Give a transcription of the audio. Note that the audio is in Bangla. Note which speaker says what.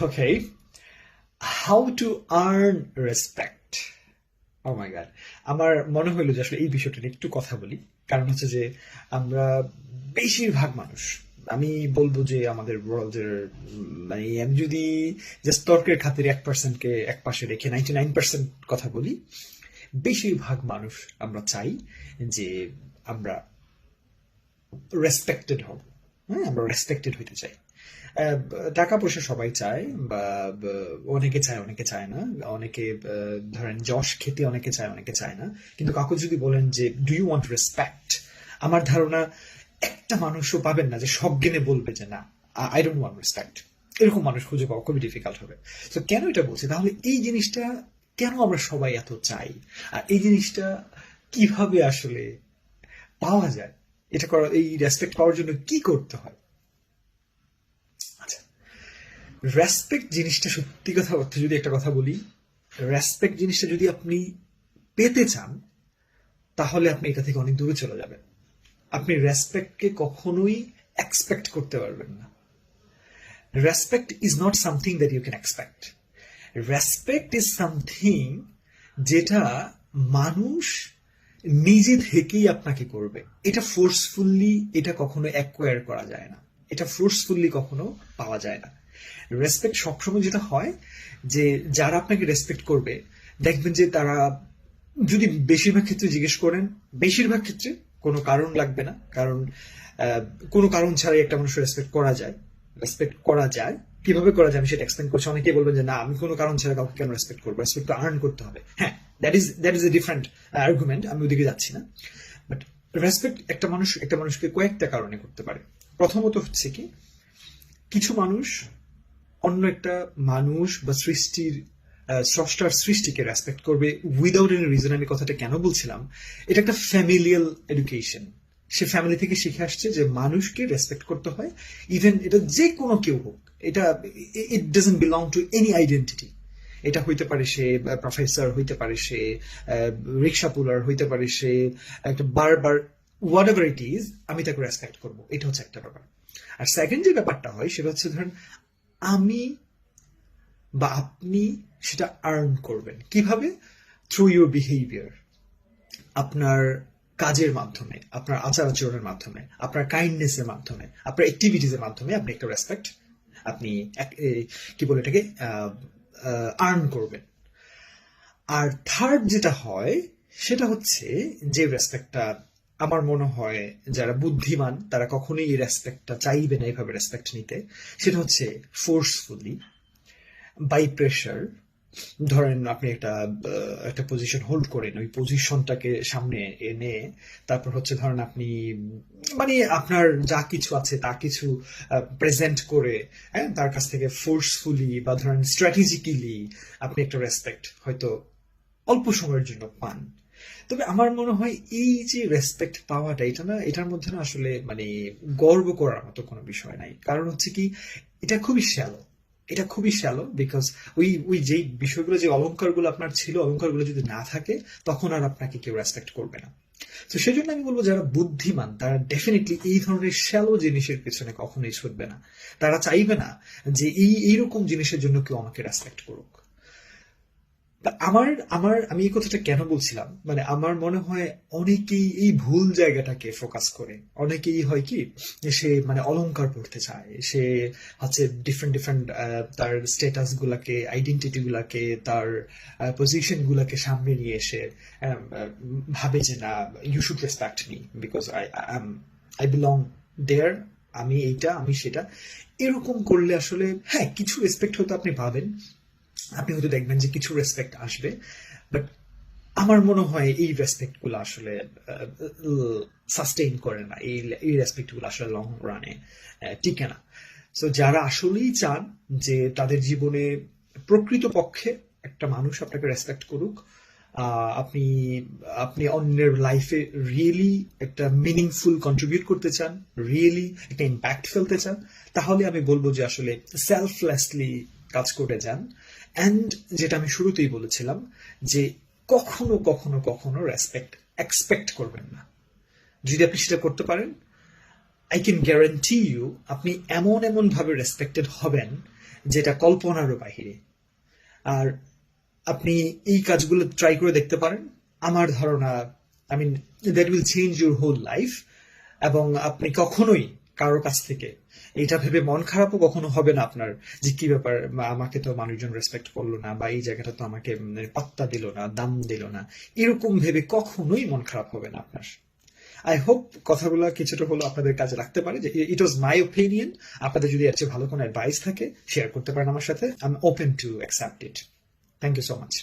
Speaker 1: Okay, how to earn respect. Oh my god, আমার মনে হইলো যে আসলে এই বিষয়টা নিয়ে একটু কথা বলি। কারণ হচ্ছে যে আমরা বেশিরভাগ মানুষ, আমি বলবো যে আমাদের ওয়ার্ল্ডের মানে আমি যদি জাস্ট তর্কের খাতিরে 1%কে এক পাশে রেখে 99% কথা বলি, বেশিরভাগ মানুষ আমরা চাই যে আমরা রেসপেক্টেড হব। হ্যাঁ, আমরা রেসপেক্টেড হইতে চাই। টাকা পয়সা সবাই চায়, বা অনেকে চায় অনেকে চায় না। অনেকে ধরেন যশ খেতে অনেকে চায় অনেকে চায় না। কিন্তু কাউকে যদি বলেন যে ডু ইউ ওয়ান্ট রেসপেক্ট, আমার ধারণা একটা মানুষও পাবেন না যে সব জ্ঞানে বলবে যে না, আই ডোন্ট ওয়ান্ট রেসপেক্ট। এরকম মানুষ খুঁজে পাওয়া খুবই ডিফিকাল্ট হবে। তো কেন এটা বলছি, তাহলে এই জিনিসটা কেন আমরা সবাই এত চাই, আর এই জিনিসটা কিভাবে আসলে পাওয়া যায়, এটা করা, এই রেসপেক্ট পাওয়ার জন্য কি করতে হয়। আচ্ছা, রেসপেক্ট জিনিসটা, সত্যি কথা অর্থে যদি একটা কথা বলি, রেসপেক্ট জিনিসটা যদি আপনি পেতে চান, তাহলে আপনি এটা থেকে অনেক দূরে চলে যাবেন। আপনি রেসপেক্টকে কখনোই এক্সপেক্ট করতে পারবেন না। Respect is not something that you can expect. Respect is something যেটা মানুষ নিজে থেকেই আপনাকে করবে। এটা ফোর্সফুল্লি, এটা কখনো অ্যাকোয়ার করা যায় না, এটা ফোর্সফুল্লি কখনো পাওয়া যায় না। রেসপেক্ট সবসময় যেটা হয় যে যারা আপনাকে রেসপেক্ট করবে, দেখবেন যে তারা, যদি বেশিরভাগ ক্ষেত্রে জিজ্ঞেস করেন, বেশিরভাগ ক্ষেত্রে কোনো কারণ লাগবে না। কারণ কোনো কারণ ছাড়াই একটা মানুষ রেসপেক্ট করা যায়। রেসপেক্ট করা যায়, কিভাবে করা যায় আমি সেটা এক্সপ্লেন করছি। অনেকেই বলবেন যে না, আমি কোনো কারণ ছাড়া কাউকে কেন রেসপেক্ট করবো, রেসপেক্ট তো আর্ন করতে হবে। হ্যাঁ, that is a different argument, আমি ওদিকে যাচ্ছি না। বাট রেসপেক্ট একটা মানুষকে কয়েকটা কারণে করতে পারে। প্রথমত হচ্ছে কি, কিছু মানুষ অন্য একটা মানুষ বা স্রষ্টার সৃষ্টিকে রেসপেক্ট করবে উইদাউট এনি রিজন। আমি কথাটা কেন বলছিলাম, এটা একটা ফ্যামিলিয়াল এডুকেশন। সে ফ্যামিলি থেকে শিখে আসছে যে মানুষকে রেসপেক্ট করতে হয়, ইভেন এটা যে কোনো কেউ হোক। এটা it doesn't belong to any identity. এটা হইতে পারে সে প্রফেসর, হইতে পারে সে রিক্সা পুলার, হইতে পারে সে একটা বারবার, হোয়াট এভার ইট ইজ, আমি তাকে রেসপেক্ট করবো। এটা হচ্ছে একটা ব্যাপার। আর সেকেন্ড যে ব্যাপারটা হয় সেটা হচ্ছে, ধরেন আমি বা আপনি সেটা আর্ন করবেন কিভাবে? Through your behaviour. আপনার কাজের মাধ্যমে, আপনার আচার আচরণের মাধ্যমে, আপনার কাইন্ডনেসের মাধ্যমে, আপনার অ্যাক্টিভিটিসের মাধ্যমে আপনি একটা রেসপেক্ট, আপনি কি বলে এটাকে, আর্ন করবেন। আর থার্ড যেটা হয় সেটা হচ্ছে, যে রেসপেক্টটা আমার মনে হয় যারা বুদ্ধিমান তারা কখনোই এই রেসপেক্টটা চাইবে না এইভাবে রেসপেক্ট নিতে, সেটা হচ্ছে ফোর্সফুলি, বাই প্রেশার। ধরেন আপনি একটা পজিশন হোল্ড করেন, ওই পজিশনটাকে সামনে এনে তারপর হচ্ছে ধরেন আপনি মানে আপনার যা কিছু আছে তা কিছু প্রেজেন্ট করে, হ্যাঁ, তার কাছ থেকে ফোর্সফুলি বা ধরেন স্ট্র্যাটেজিক্যালি আপনি একটা রেসপেক্ট হয়তো অল্প সময়ের জন্য পান। তবে আমার মনে হয় এই যে রেসপেক্ট পাওয়াটা, এটা না, এটার মধ্যে না আসলে মানে গর্ব করার মতো কোনো বিষয় নাই। কারণ হচ্ছে কি, এটা খুবই শ্যালো, এটা খুবই শ্যালো। বিকজ ওই ওই যেই বিষয়গুলো, যে অলংকারগুলো আপনার ছিল, অলংকারগুলো যদি না থাকে তখন আর আপনাকে কেউ রেসপেক্ট করবে না। তো সেই জন্য আমি বলবো, যারা বুদ্ধিমান তারা ডেফিনেটলি এই ধরনের শ্যালো জিনিসের পেছনে কখনোই ছুটবে না। তারা চাইবে না যে এইরকম জিনিসের জন্য কেউ আমাকে রেসপেক্ট করুক। আমার আমার আমি এই কথাটা কেন বলছিলাম, মানে আমার মনে হয় অনেকেই এই ভুল জায়গাটাকে ফোকাস করে। অনেকেই হয় কি, সে মানে অলংকার পড়তে চায়, সে হচ্ছে ডিফারেন্ট ডিফারেন্ট তার স্ট্যাটাস গুলাকে, আইডেন্টিটি গুলাকে, তার পজিশন গুলাকে সামনে নিয়ে এসে ভাবে যে না, you should respect me because I belong there, আমি এইটা, আমি সেটা। এরকম করলে আসলে হ্যাঁ, কিছু রেসপেক্ট হয়তো আপনি পাবেন, আপনি হয়তো দেখবেন যে কিছু রেসপেক্ট আসবে। বাট আমার মনে হয় এই রেসপেক্ট গুলো আসলে সাস্টেইন করে না, এই রেসপেক্ট গুলো আসলে লং রানে টিকে না। সো যারা আসলেই চান যে তাদের জীবনে প্রকৃতপক্ষে একটা মানুষ আপনাকে রেসপেক্ট করুক, আপনি আপনি অন্যের লাইফে রিয়েলি একটা মিনিংফুল কন্ট্রিবিউট করতে চান, রিয়েলি একটা ইম্প্যাক্ট ফেলতে চান, তাহলে আমি বলবো যে আসলে সেলফলেসলি কাজ করে যান। অ্যান্ড যেটা আমি শুরুতেই বলেছিলাম, যে কখনো কখনো কখনো রেসপেক্ট এক্সপেক্ট করবেন না। যদি আপনি সেটা করতে পারেন, আই ক্যান গ্যারান্টি ইউ আপনি এমন এমন ভাবে রেসপেক্টেড হবেন যেটা কল্পনারও বাহিরে। আর আপনি এই কাজগুলো ট্রাই করে দেখতে পারেন। আমার ধারণা that will change your whole life. এবং আপনি কখনোই কারোর কাছ থেকে এটা ভেবে মন খারাপও কখনো হবে না আপনার, যে কি ব্যাপার, আমাকে তো মানুষজন রেসপেক্ট করলো না, বা এই জায়গাটা তো আমাকে পাত্তা দিল না, দাম দিল না, এরকম ভেবে কখনোই মন খারাপ হবে না আপনার। আই হোপ কথাগুলো কিছুটা হলো আপনাদের কাজে রাখতে পারে। যে ইট ওয়াজ মাই ওপিনিয়ন। আপনাদের যদি এর চেয়ে ভালো কোনো অ্যাডভাইস থাকে শেয়ার করতে পারেন আমার সাথে। I am open to accept it. Thank you so much.